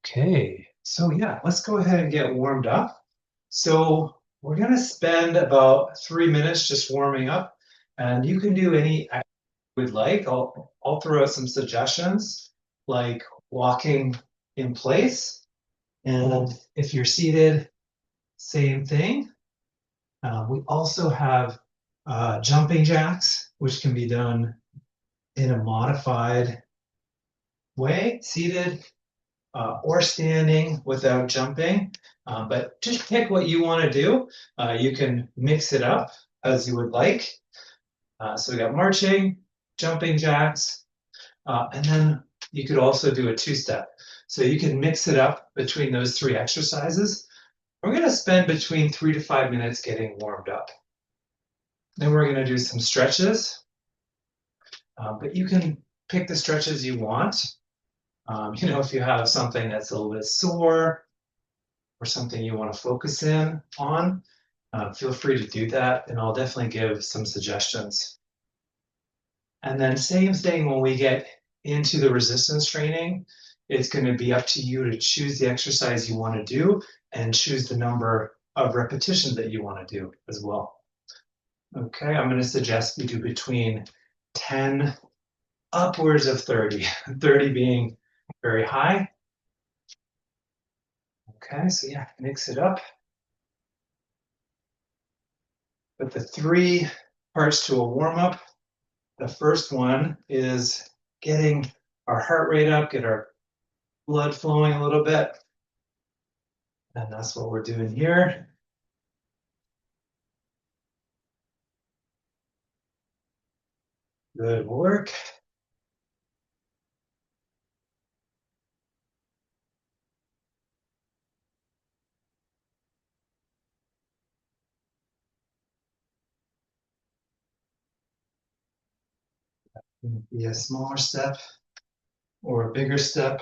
Okay, so yeah, let's go ahead and get warmed up. So we're gonna spend about 3 minutes just warming up, and you can do any activity you would like. I'll throw out some suggestions, like walking in place, and if you're seated, same thing. We also have jumping jacks, which can be done in a modified way, seated or standing without jumping. But just pick what you want to do. You can mix it up as you would like. So we got marching, jumping jacks, and then you could also do a two-step. So you can mix it up between those three exercises. We're going to spend between 3 to 5 minutes getting warmed up. Then we're going to do some stretches, but you can pick the stretches you want. If you have something that's a little bit sore, or something you want to focus in on, feel free to do that, and I'll definitely give some suggestions. And then same thing when we get into the resistance training, it's going to be up to you to choose the exercise you want to do and choose the number of repetitions that you want to do as well. Okay, I'm going to suggest we do between 10 upwards of 30, 30 being very high. Okay, so yeah, mix it up. But the three parts to a warm up. The first one is getting our heart rate up, get our blood flowing a little bit. And that's what we're doing here. Good work. Be a smaller step or a bigger step.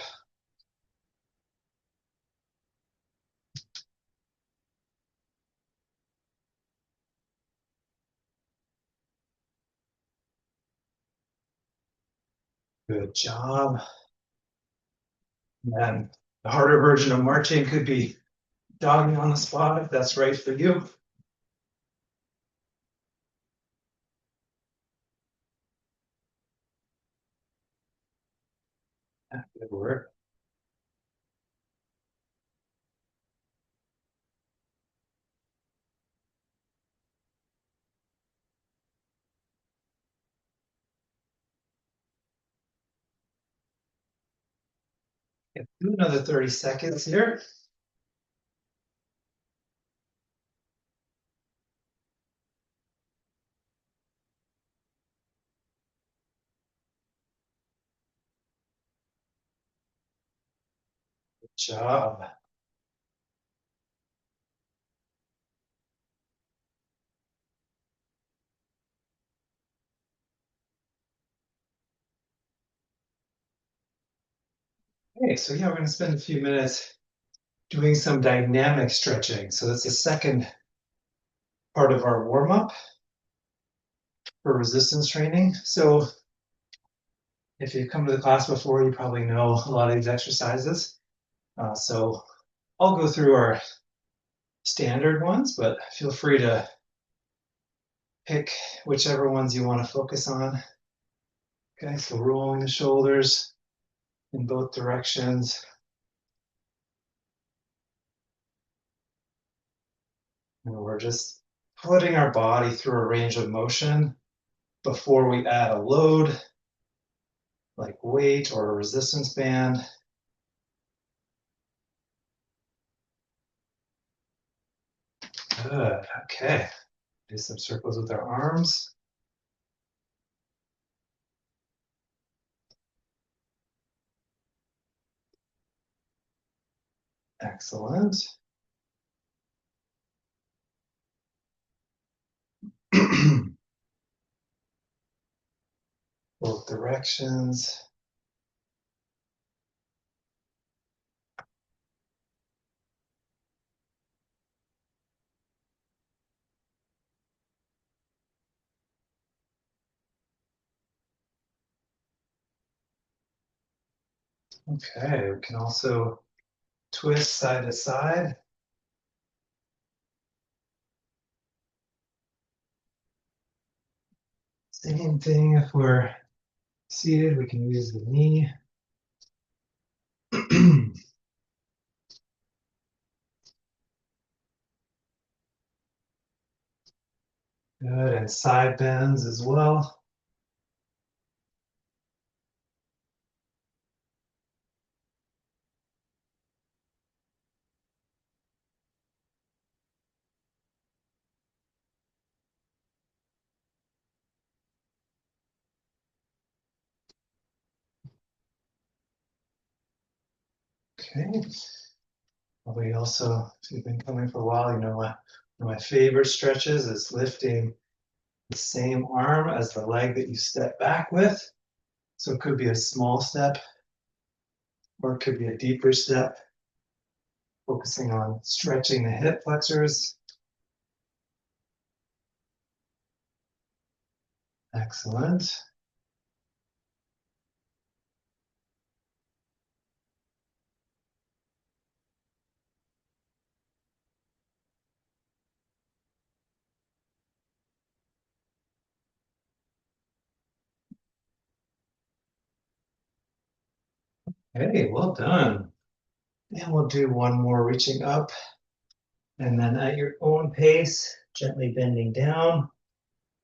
Good job. And the harder version of marching could be jogging on the spot if that's right for you. Good work. Do another 30 seconds here. Good job. Okay, so yeah, we're going to spend a few minutes doing some dynamic stretching. So that's the second part of our warm up for resistance training. So if you've come to the class before, you probably know a lot of these exercises. So I'll go through our standard ones, but feel free to pick whichever ones you want to focus on. Okay, so rolling the shoulders in both directions. And we're just putting our body through a range of motion before we add a load, like weight or a resistance band. Good, okay. Do some circles with our arms. Excellent. Both directions. Okay, we can also twist side to side. Same thing if we're seated, we can use the knee. Good, and side bends as well. Okay. Probably also, if you've been coming for a while, you know one of my favorite stretches is lifting the same arm as the leg that you step back with. So it could be a small step or it could be a deeper step, focusing on stretching the hip flexors. Excellent. Hey, well done. And we'll do one more reaching up and then at your own pace, gently bending down.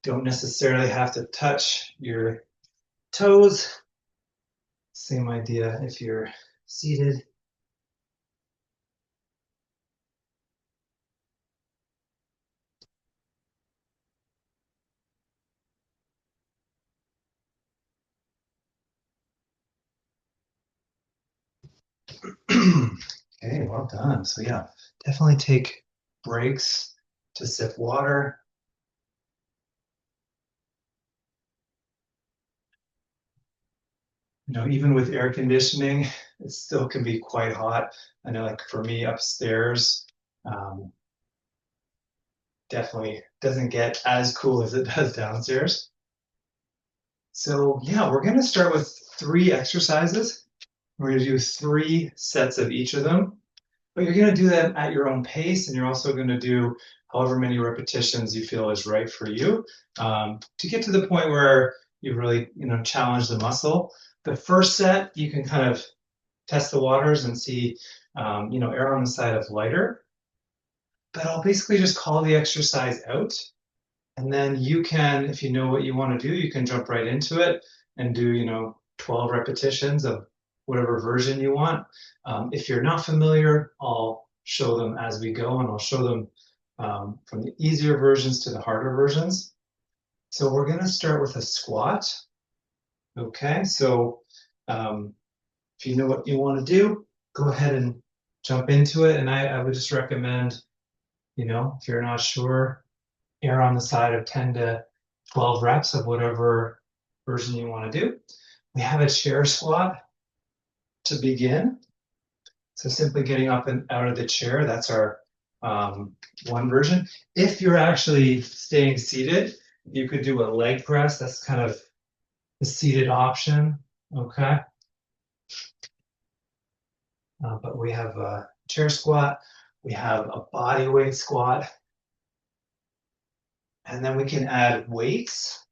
Don't necessarily have to touch your toes. Same idea if you're seated. Okay, well done. So yeah, definitely take breaks to sip water. You know, even with air conditioning, it still can be quite hot. I know, like for me upstairs, um, definitely doesn't get as cool as it does downstairs. So yeah, we're gonna start with 3 exercises. We're gonna do 3 sets of each of them, but you're gonna do them at your own pace, and you're also gonna do however many repetitions you feel is right for you to get to the point where you really, challenge the muscle. The first set, you can kind of test the waters and see, err on the side of lighter. But I'll basically just call the exercise out. And then you can, if you know what you want to do, you can jump right into it and do, 12 repetitions of whatever version you want. If you're not familiar, I'll show them as we go and I'll show them from the easier versions to the harder versions. So we're going to start with a squat. Okay, so if you know what you want to do, go ahead and jump into it. And I would just recommend, if you're not sure, err on the side of 10 to 12 reps of whatever version you want to do. We have a chair squat to begin. So simply getting up and out of the chair, that's our one version. If you're actually staying seated, you could do a leg press. That's kind of the seated option, okay? But we have a chair squat, we have a body weight squat, and then we can add weights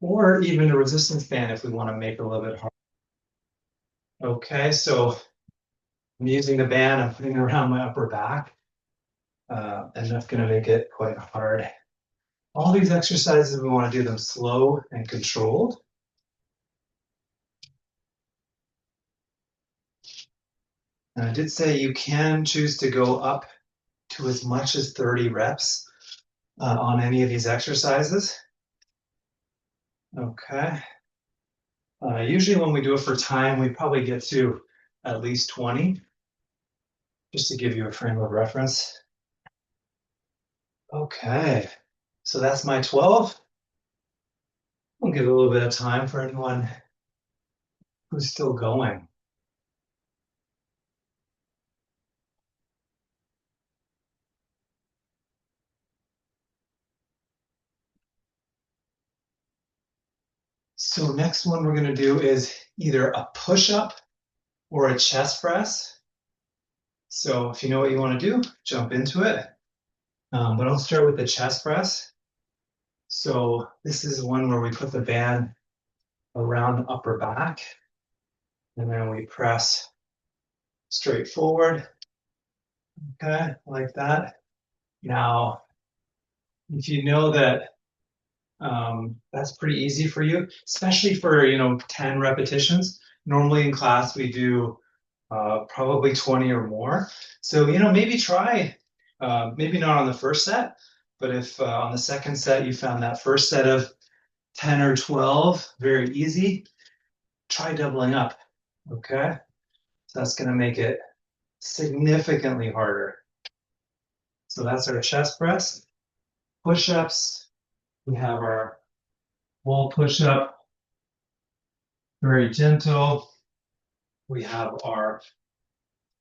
or even a resistance band if we want to make it a little bit harder. Okay, so I'm using the band, I'm putting it around my upper back, and that's going to make it quite hard. All these exercises, we want to do them slow and controlled. And I did say you can choose to go up to as much as 30 reps on any of these exercises. Okay. Usually when we do it for time, we probably get to at least 20, just to give you a frame of reference. Okay, so that's my 12. We'll give a little bit of time for anyone who's still going. So next one we're gonna do is either a push-up or a chest press. So if you know what you want to do, jump into it. But I'll start with the chest press. So this is one where we put the band around the upper back, and then we press straight forward. Okay, like that. Now, if you know that that's pretty easy for you, especially for 10 repetitions. Normally in class we do probably 20 or more. So maybe try, maybe not on the first set, but if on the second set you found that first set of 10 or 12 very easy, try doubling up. Okay, so that's going to make it significantly harder. So that's our chest press. Push-ups, we have our wall push-up, very gentle. We have our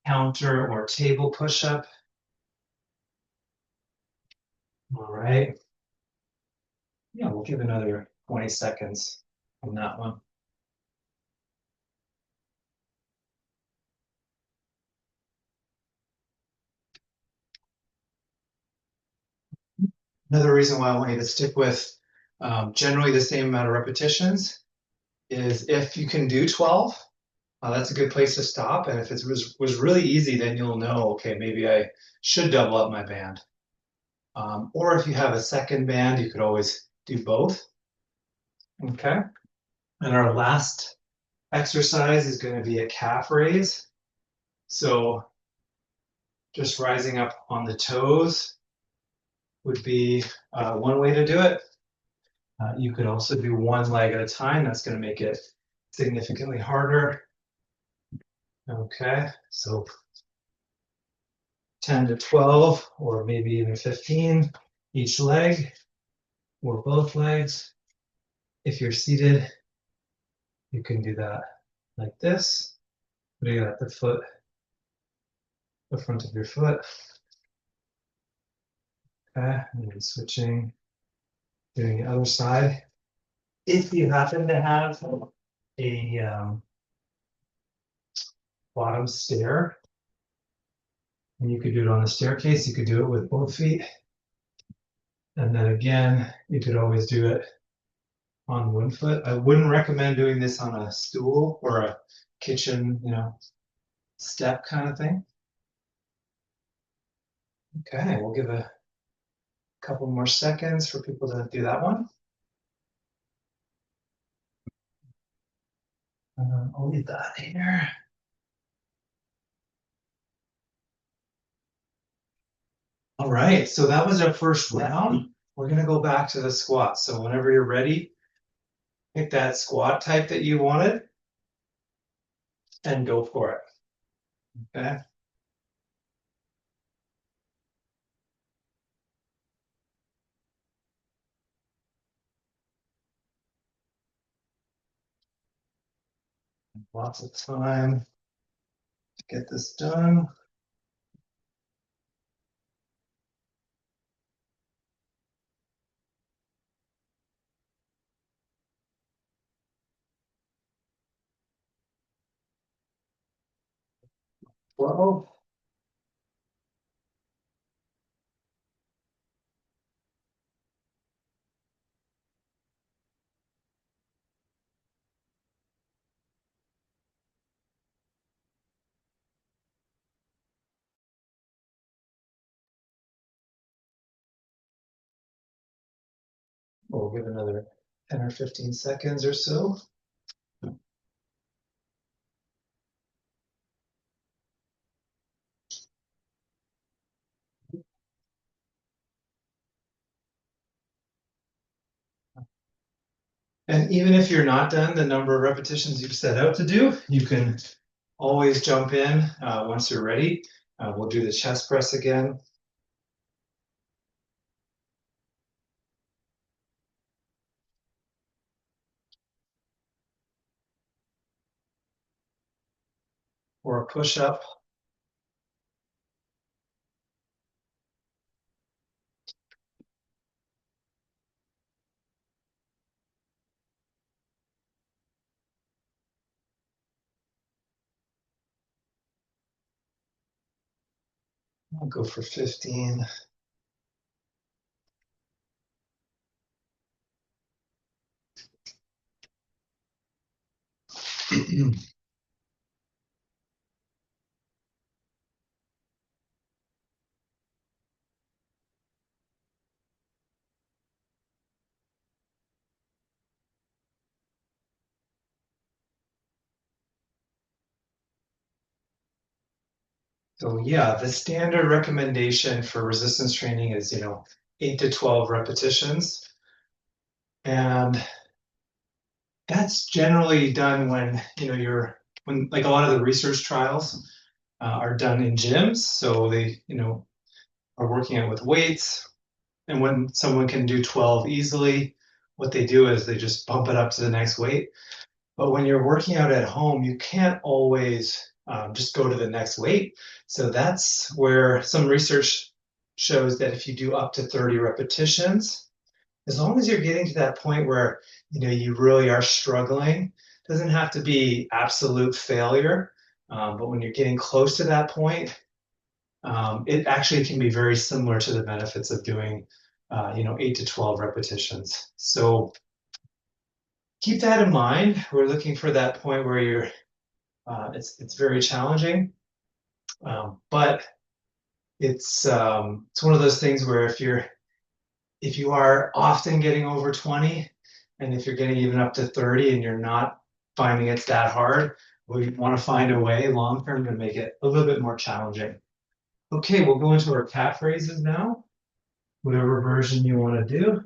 counter or table push-up. All right. Yeah, we'll give another 20 seconds on that one. Another reason why I want you to stick with generally the same amount of repetitions is if you can do 12, that's a good place to stop. And if it was really easy, then you'll know, okay, maybe I should double up my band. Or if you have a second band, you could always do both. Okay. And our last exercise is going to be a calf raise. So just rising up on the toes would be one way to do it. You could also do one leg at a time. That's going to make it significantly harder. Okay, so 10 to 12, or maybe even 15 each leg, or both legs. If you're seated, you can do that like this, putting it at the foot, the front of your foot. Okay, and then switching, doing the other side. If you happen to have a bottom stair, and you could do it on the staircase, you could do it with both feet. And then again, you could always do it on one foot. I wouldn't recommend doing this on a stool or a kitchen, step kind of thing. Okay, we'll give a couple more seconds for people to do that one. I'll leave that here. All right, so that was our first round. We're gonna go back to the squat. So whenever you're ready, pick that squat type that you wanted and go for it. Okay. Lots of time to get this done. 12. We'll give another 10 or 15 seconds or so. And even if you're not done the number of repetitions you've set out to do, you can always jump in once you're ready. We'll do the chest press again. Or a push-up. I'll go for 15. So yeah, the standard recommendation for resistance training is, 8 to 12 repetitions. And that's generally done when, when like a lot of the research trials are done in gyms. So they, are working out with weights. And when someone can do 12 easily, what they do is they just bump it up to the next weight. But when you're working out at home, you can't always just go to the next weight. So that's where some research shows that if you do up to 30 repetitions, as long as you're getting to that point where you really are struggling, it doesn't have to be absolute failure. But when you're getting close to that point, it actually can be very similar to the benefits of doing 8 to 12 repetitions. So keep that in mind. We're looking for that point where it's very challenging, but it's one of those things where if you are often getting over 20, and if you're getting even up to 30 and you're not finding it's that hard, we want to find a way long term to make it a little bit more challenging. Okay, we'll go into our cat phrases now, whatever version you want to do.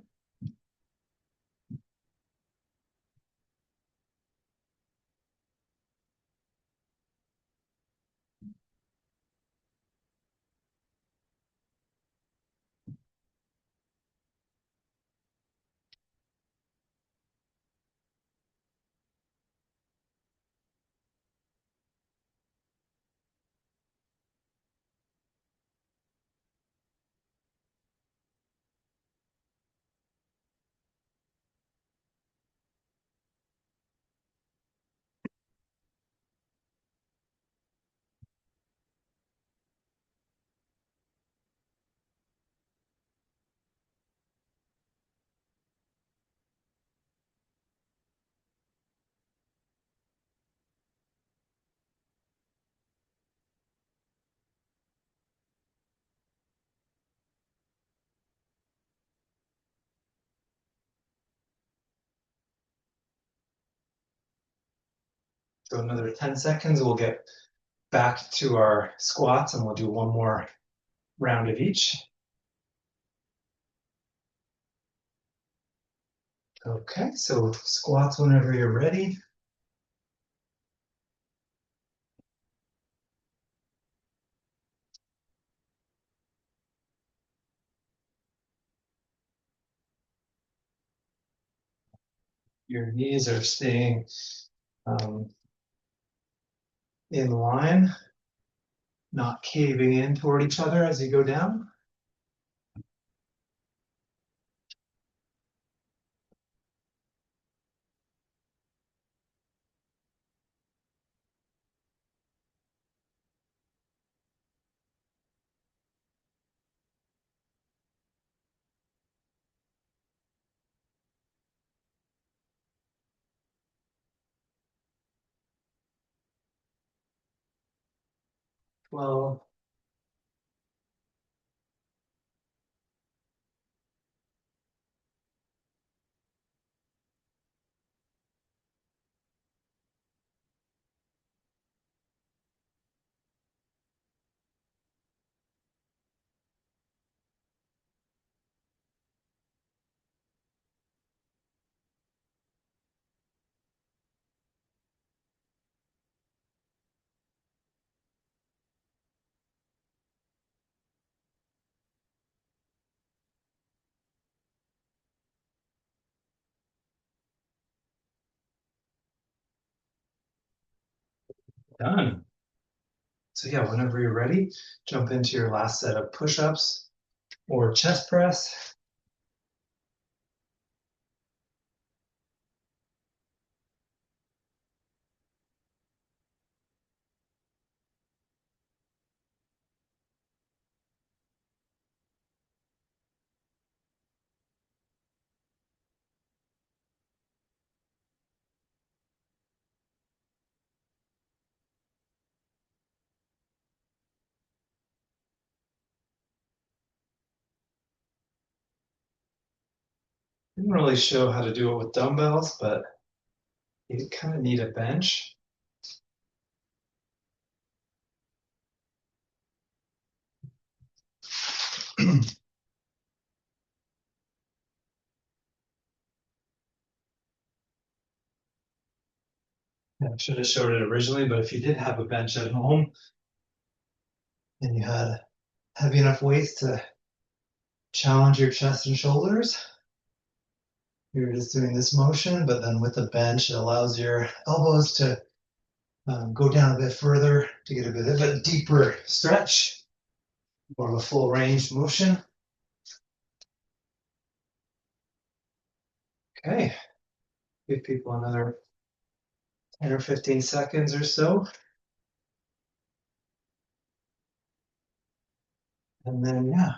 So another 10 seconds, we'll get back to our squats and we'll do one more round of each. Okay, so squats whenever you're ready. Your knees are staying um, in line, not caving in toward each other as you go down. Well, done. So yeah, whenever you're ready, jump into your last set of push-ups or chest press. didn't really show how to do it with dumbbells, but you kind of need a bench. I should have showed it originally, but if you did have a bench at home and you had heavy enough weights to challenge your chest and shoulders, you're just doing this motion, but then with the bench, it allows your elbows to go down a bit further to get a bit of a deeper stretch, more of a full range motion. Okay, give people another 10 or 15 seconds or so. And then, yeah,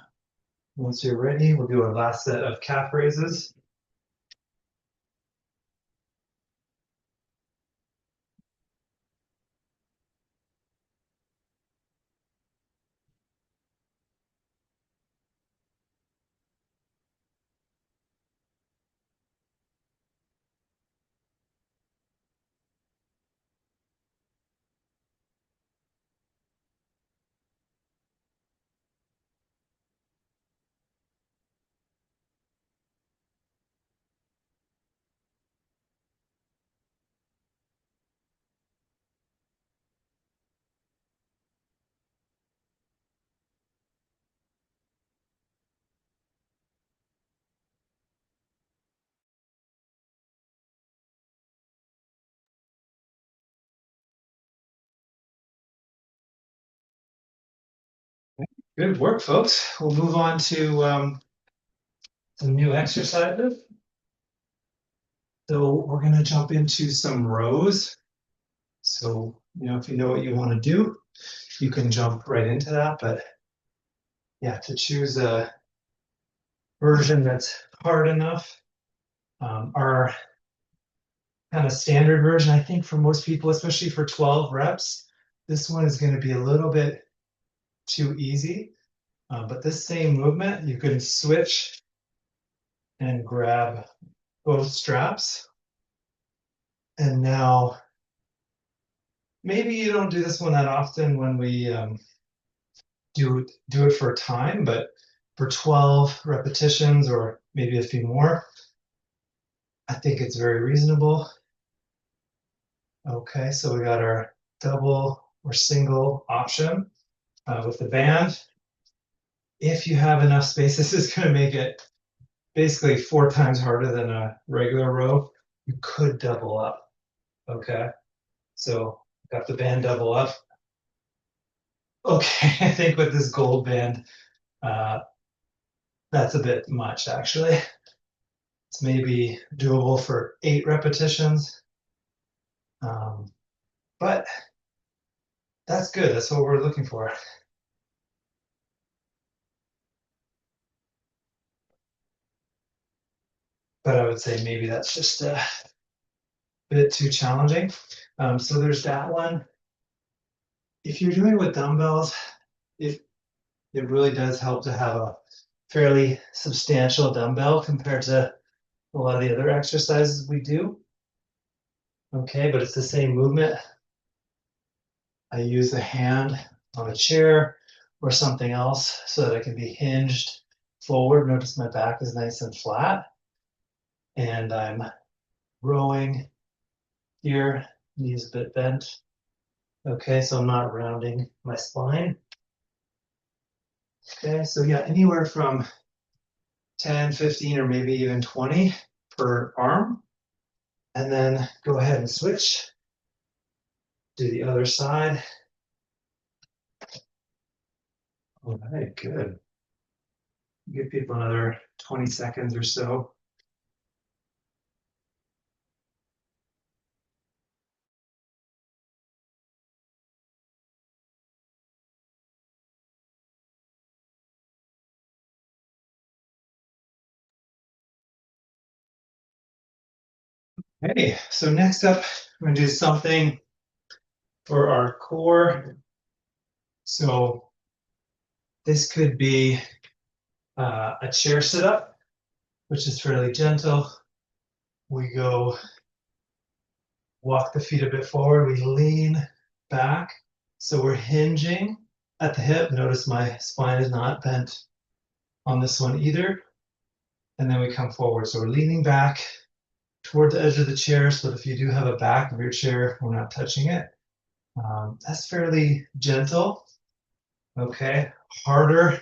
once you're ready, we'll do our last set of calf raises. Good work, folks. We'll move on to some new exercises. So we're going to jump into some rows. So, if you know what you want to do, you can jump right into that. But yeah, to choose a version that's hard enough, our kind of standard version, I think for most people, especially for 12 reps, this one is going to be a little bit too easy. But this same movement, you can switch and grab both straps. And now, maybe you don't do this one that often when we do it for time, but for 12 repetitions or maybe a few more, I think it's very reasonable. Okay, so we got our double or single option with the band. If you have enough space, this is going to make it basically 4 times harder than a regular row. You could double up. Okay, so got the band double up. Okay, I think with this gold band, that's a bit much actually. It's maybe doable for 8 repetitions. But that's good. That's what we're looking for. But I would say maybe that's just a bit too challenging. So there's that one. If you're doing it with dumbbells, it really does help to have a fairly substantial dumbbell compared to a lot of the other exercises we do. Okay, but it's the same movement. I use the hand on a chair or something else so that it can be hinged forward. Notice my back is nice and flat. And I'm rowing here, knees a bit bent. Okay, so I'm not rounding my spine. Okay, so yeah, anywhere from 10, 15, or maybe even 20 per arm. And then go ahead and switch. Do the other side. All right, good. Give people another 20 seconds or so. Okay, so next up, we're gonna do something for our core. So this could be a chair sit-up. which is fairly gentle. We go walk the feet a bit forward. We lean back. So we're hinging at the hip. Notice my spine is not bent on this one either. And then we come forward. So we're leaning back toward the edge of the chair so that if you do have a back of your chair, we're not touching it. That's fairly gentle. Okay, harder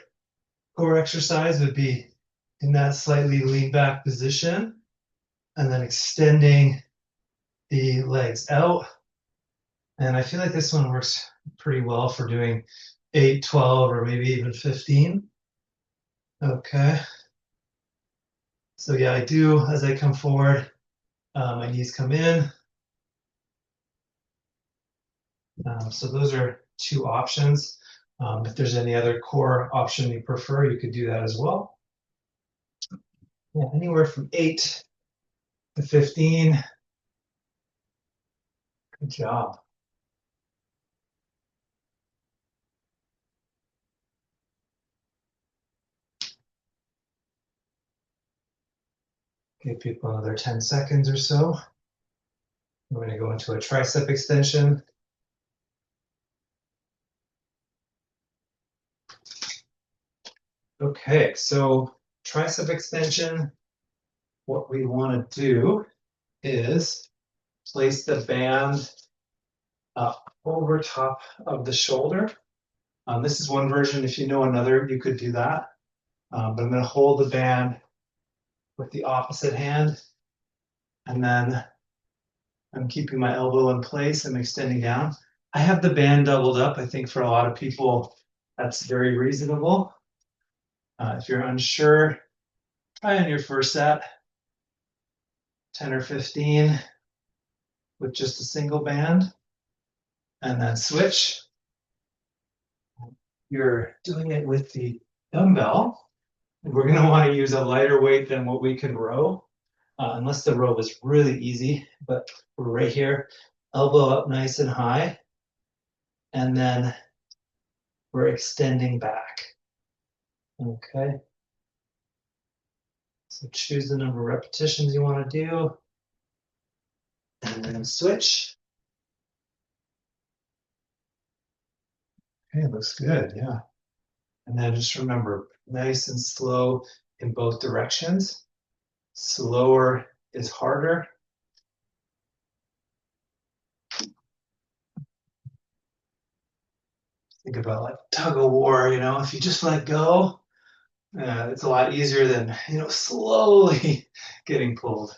core exercise would be in that slightly lean back position and then extending the legs out. And I feel like this one works pretty well for doing 8, 12, or maybe even 15. Okay. So yeah, I do, as I come forward, my knees come in. So those are two options. If there's any other core option you prefer, you could do that as well. Yeah, anywhere from 8 to 15. Good job. Give people another 10 seconds or so. We're going to go into a tricep extension. Okay, so tricep extension, what we want to do is place the band up over top of the shoulder. This is one version. If you know another, you could do that. But I'm going to hold the band with the opposite hand, and then I'm keeping my elbow in place. I'm extending down. I have the band doubled up. I think for a lot of people, that's very reasonable. If you're unsure, try on your first set, 10 or 15 with just a single band, and then switch. You're doing it with the dumbbell. We're going to want to use a lighter weight than what we can row, unless the row is really easy. But we're right here, elbow up nice and high, and then we're extending back. Okay. So choose the number of repetitions you want to do, and then switch. Okay, looks good, yeah. And then just remember, nice and slow in both directions. Slower is harder. Think about like tug of war, if you just let go, it's a lot easier than, slowly getting pulled.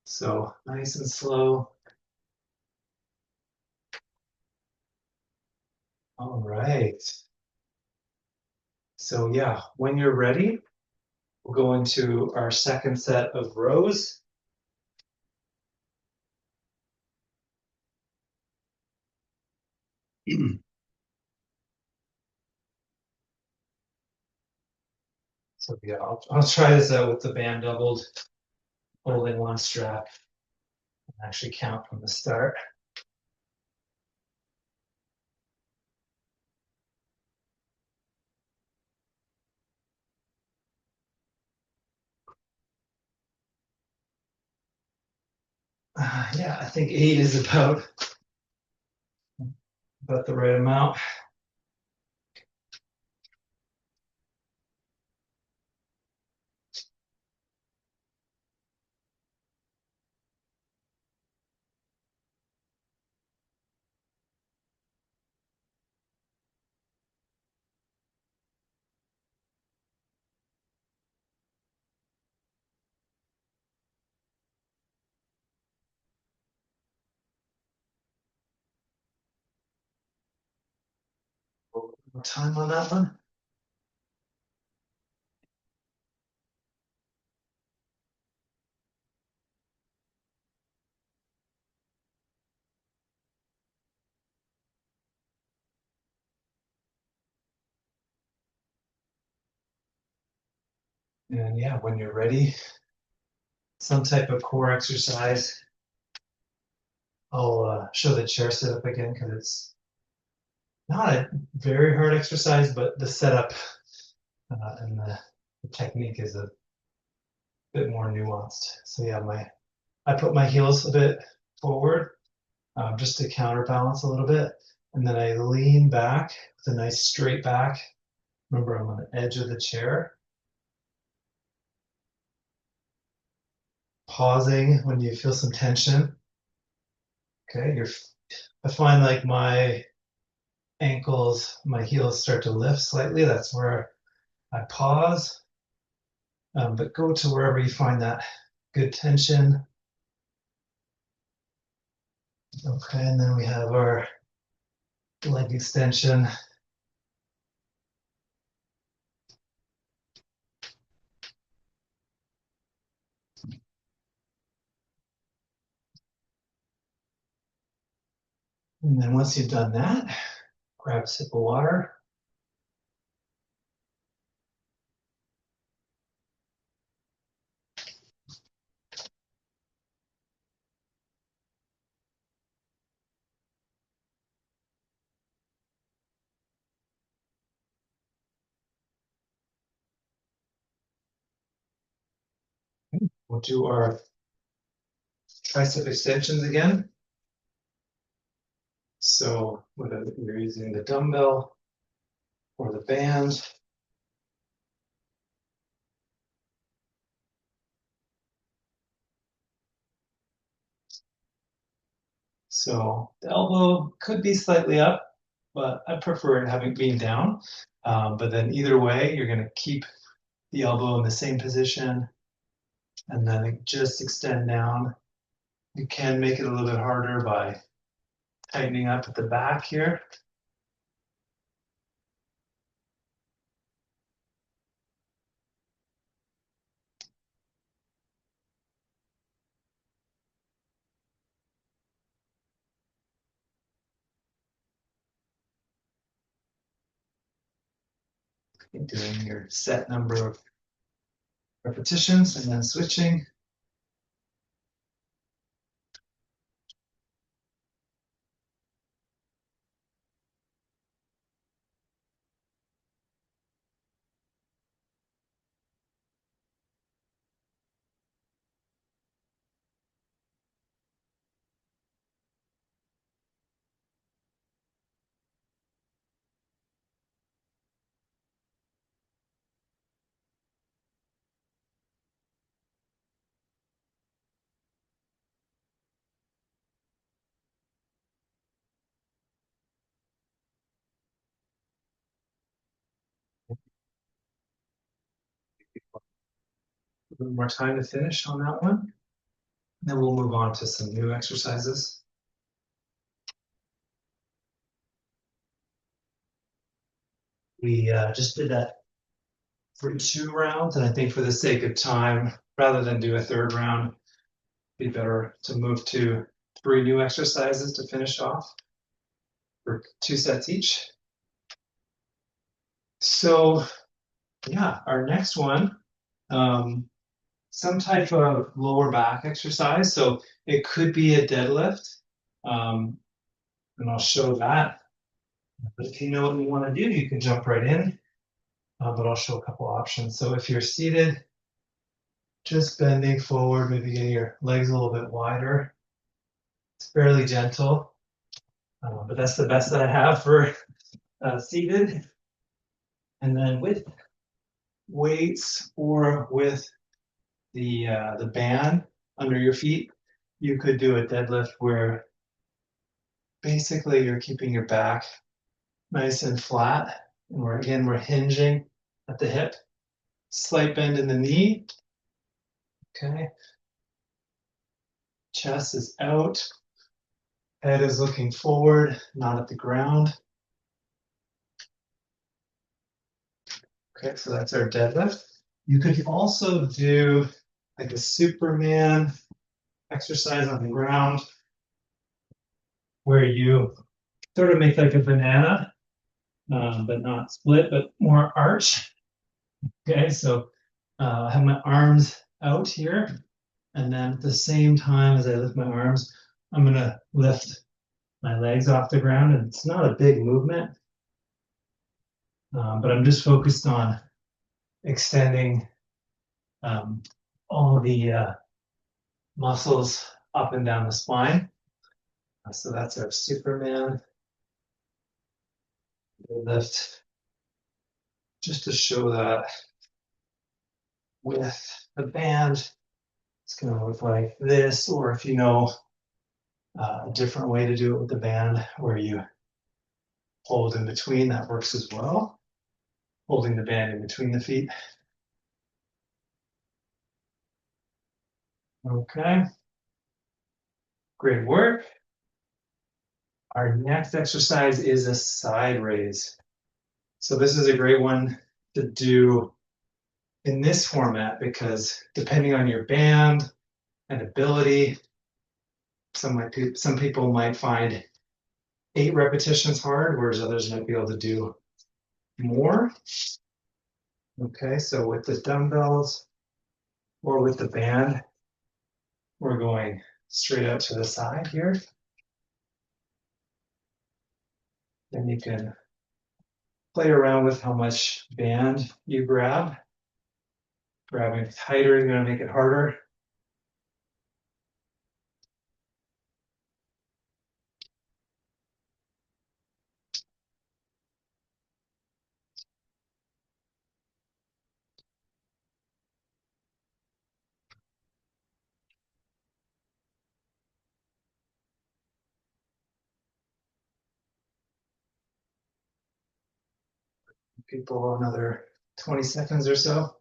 So nice and slow. All right. So yeah, when you're ready, we'll go into our second set of rows. So yeah, I'll try this out with the band doubled, holding one strap, and actually count from the start. Yeah, I think 8 is about the right amount. More time on that one. And yeah, when you're ready, some type of core exercise. I'll show the chair setup again because it's not a very hard exercise, but the setup and the technique is a bit more nuanced. So yeah, I put my heels a bit forward just to counterbalance a little bit. And then I lean back with a nice straight back. Remember, I'm on the edge of the chair. Pausing when you feel some tension. Okay, I find like my ankles, my heels start to lift slightly. That's where I pause. But go to wherever you find that good tension. Okay, and then we have our leg extension. And then once you've done that, grab a sip of water. We'll do our tricep extensions again. So whether you're using the dumbbell or the band. So the elbow could be slightly up, but I prefer it having been down. But then either way, you're going to keep the elbow in the same position and then just extend down. You can make it a little bit harder by tightening up at the back here. Doing your set number of repetitions and then switching. A little more time to finish on that one. Then we'll move on to some new exercises. We just did that for 2 rounds, and I think for the sake of time, rather than do a 3rd round, it'd be better to move to 3 new exercises to finish off for 2 sets each. So yeah, our next one, some type of lower back exercise. So it could be a deadlift, and I'll show that. But if you know what you want to do, you can jump right in. But I'll show a couple options. So if you're seated, just bending forward, maybe getting your legs a little bit wider. It's fairly gentle, but that's the best that I have for seated. And then with weights or with the band under your feet, you could do a deadlift where basically you're keeping your back nice and flat. And we're hinging at the hip, slight bend in the knee. Okay. Chest is out. Head is looking forward, not at the ground. Okay, so that's our deadlift. You could also do like a Superman exercise on the ground where you sort of make like a banana, but not split, but more arch. Okay, so I have my arms out here, and then at the same time as I lift my arms, I'm gonna lift my legs off the ground, and it's not a big movement, but I'm just focused on extending all the muscles up and down the spine. So that's our Superman lift, just to show that with the band, it's going to look like this, or if you know a different way to do it with the band, where you hold in between, that works as well. Holding the band in between the feet. Okay. Great work. Our next exercise is a side raise. So this is a great one to do in this format because depending on your band and ability, some people might find 8 repetitions hard, whereas others might be able to do more. Okay, so with the dumbbells or with the band, we're going straight out to the side here. Then you can play around with how much band you grab. Grabbing tighter is going to make it harder. People another 20 seconds or so.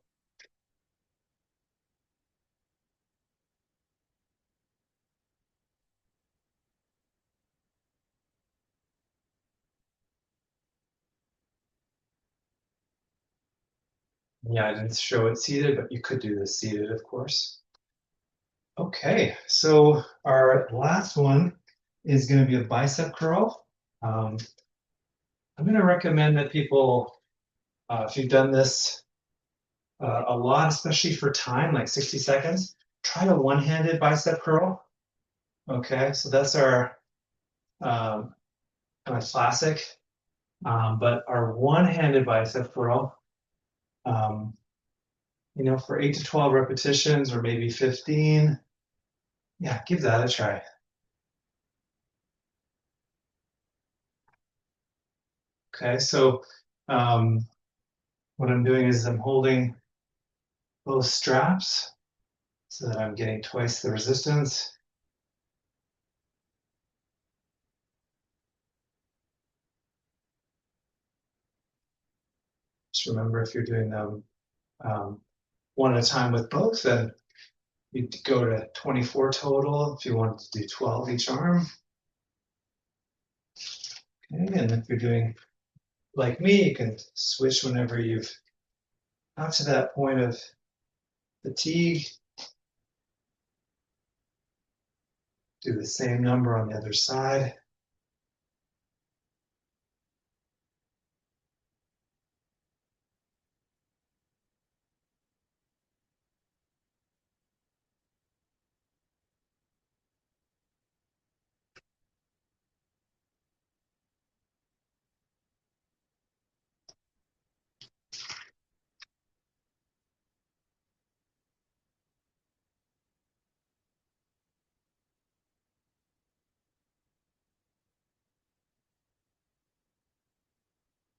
Yeah, I didn't show it seated, but you could do this seated, of course. Okay, so our last one is going to be a bicep curl. I'm going to recommend that people, if you've done this a lot, especially for time, like 60 seconds, try a one-handed bicep curl. Okay, so that's our kind of classic. But our one-handed bicep curl, for 8 to 12 repetitions or maybe 15, yeah, give that a try. Okay, so what I'm doing is I'm holding both straps so that I'm getting twice the resistance. Just remember, if you're doing them one at a time with both, then you'd go to 24 total if you wanted to do 12 each arm. Okay, and if you're doing like me, you can switch whenever you've got to that point of fatigue. Do the same number on the other side.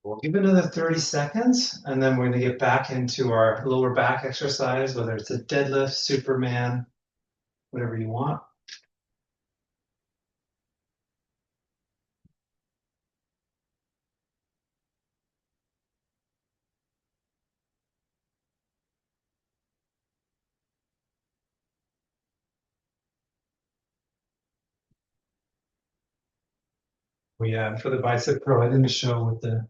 We'll give it another 30 seconds, and then we're going to get back into our lower back exercise, whether it's a deadlift, Superman, whatever you want. Yeah, for the bicep curl, I didn't show with the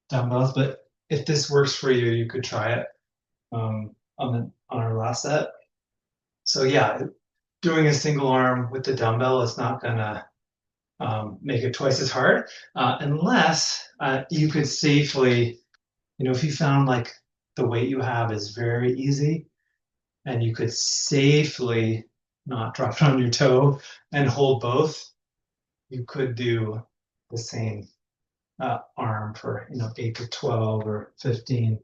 dumbbells, but if this works for you, you could try it on our last set. So yeah, doing a single arm with the dumbbell is not gonna make it twice as hard, unless you could safely, if you found like the weight you have is very easy, and you could safely not drop it on your toe and hold both, you could do the same arm for 8 to 12 or 15,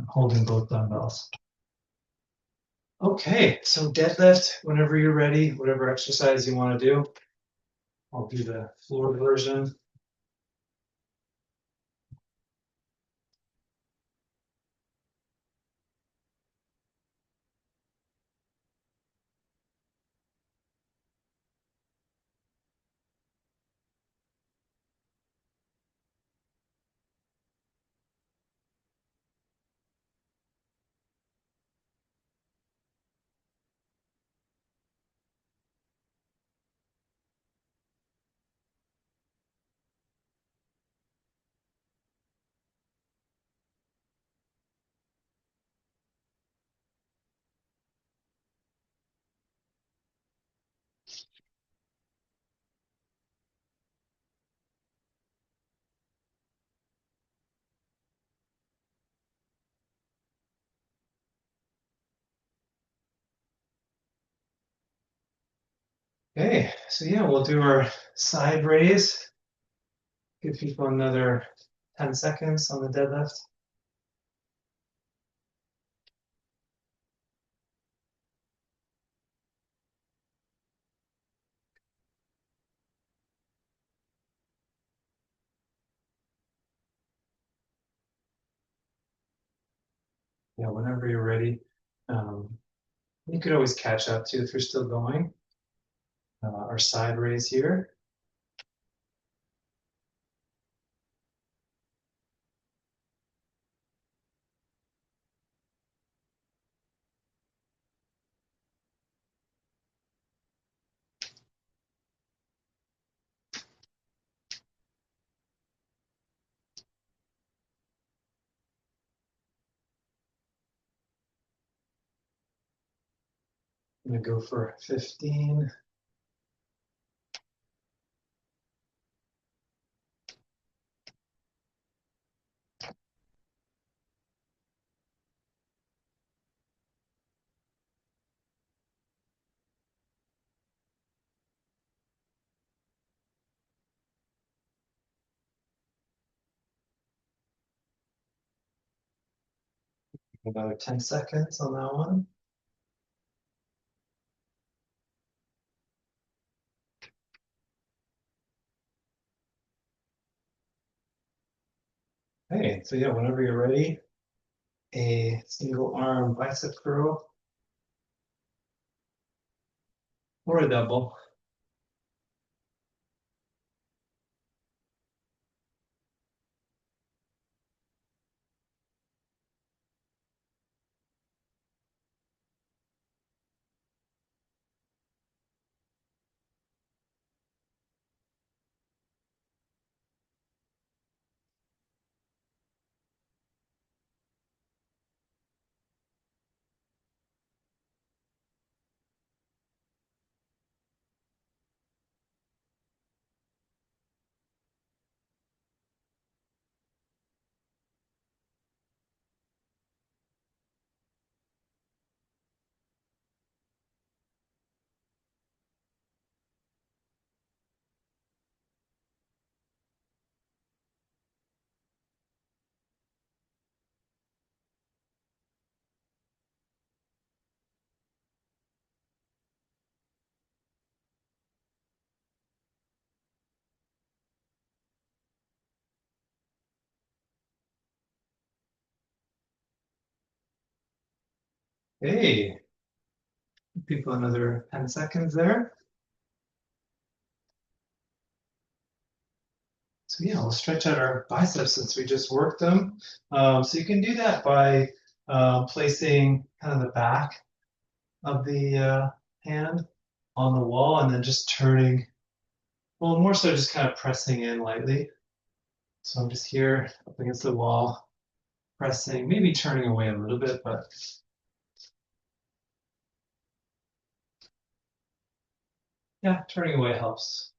holding both dumbbells. Okay, so deadlift whenever you're ready, whatever exercise you want to do. I'll do the floor version. Okay, so yeah, we'll do our side raise. Give people another 10 seconds on the deadlift. Yeah, whenever you're ready. You could always catch up too if you're still going. Our side raise here. I'm gonna go for 15. Another 10 seconds on that one. Okay, so yeah, whenever you're ready, a single arm bicep curl or a double. Hey, people another 10 seconds there. So yeah, we'll stretch out our biceps since we just worked them. So you can do that by placing kind of the back of the hand on the wall and then just turning, well, more so just kind of pressing in lightly. So I'm just here up against the wall, pressing, maybe turning away a little bit, but yeah, turning away helps.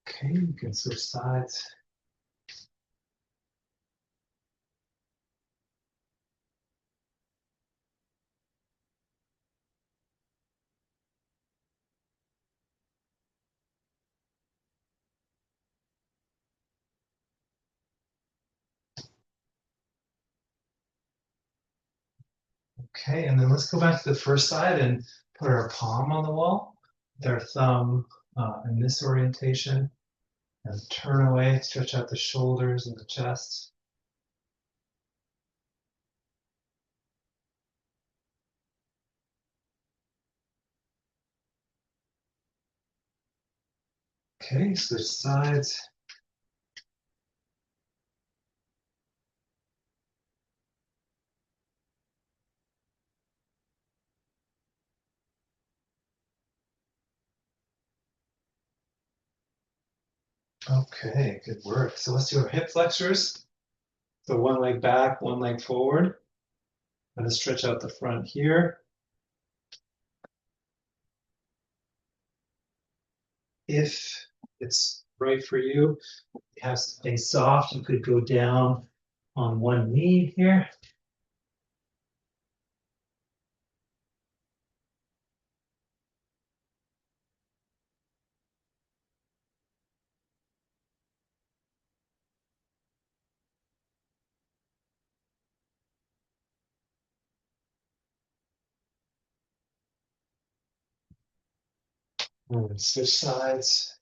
Okay, you can switch sides. Okay, and then let's go back to the first side and put our palm on the wall, with our thumb in this orientation, and turn away, stretch out the shoulders and the chest. Okay, switch sides. Okay, good work. So let's do our hip flexors. So one leg back, one leg forward. I'm going to stretch out the front here. If it's right for you, have something soft, you could go down on one knee here. And switch sides.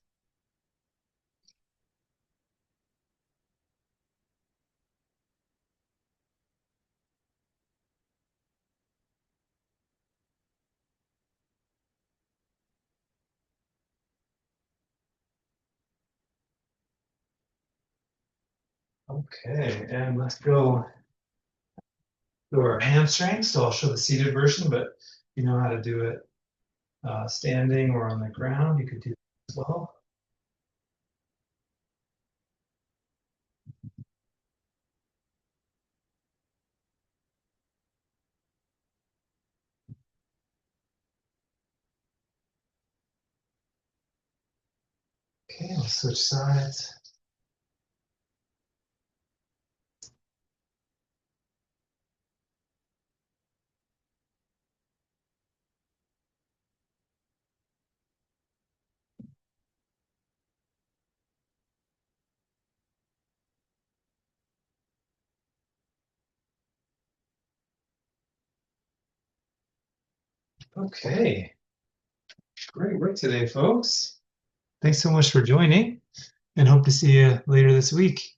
Okay, and let's go to our hamstrings. So I'll show the seated version, but you know how to do it standing or on the ground. You could do that as well. Okay, I'll switch sides. Okay, great work today, folks. Thanks so much for joining, and hope to see you later this week.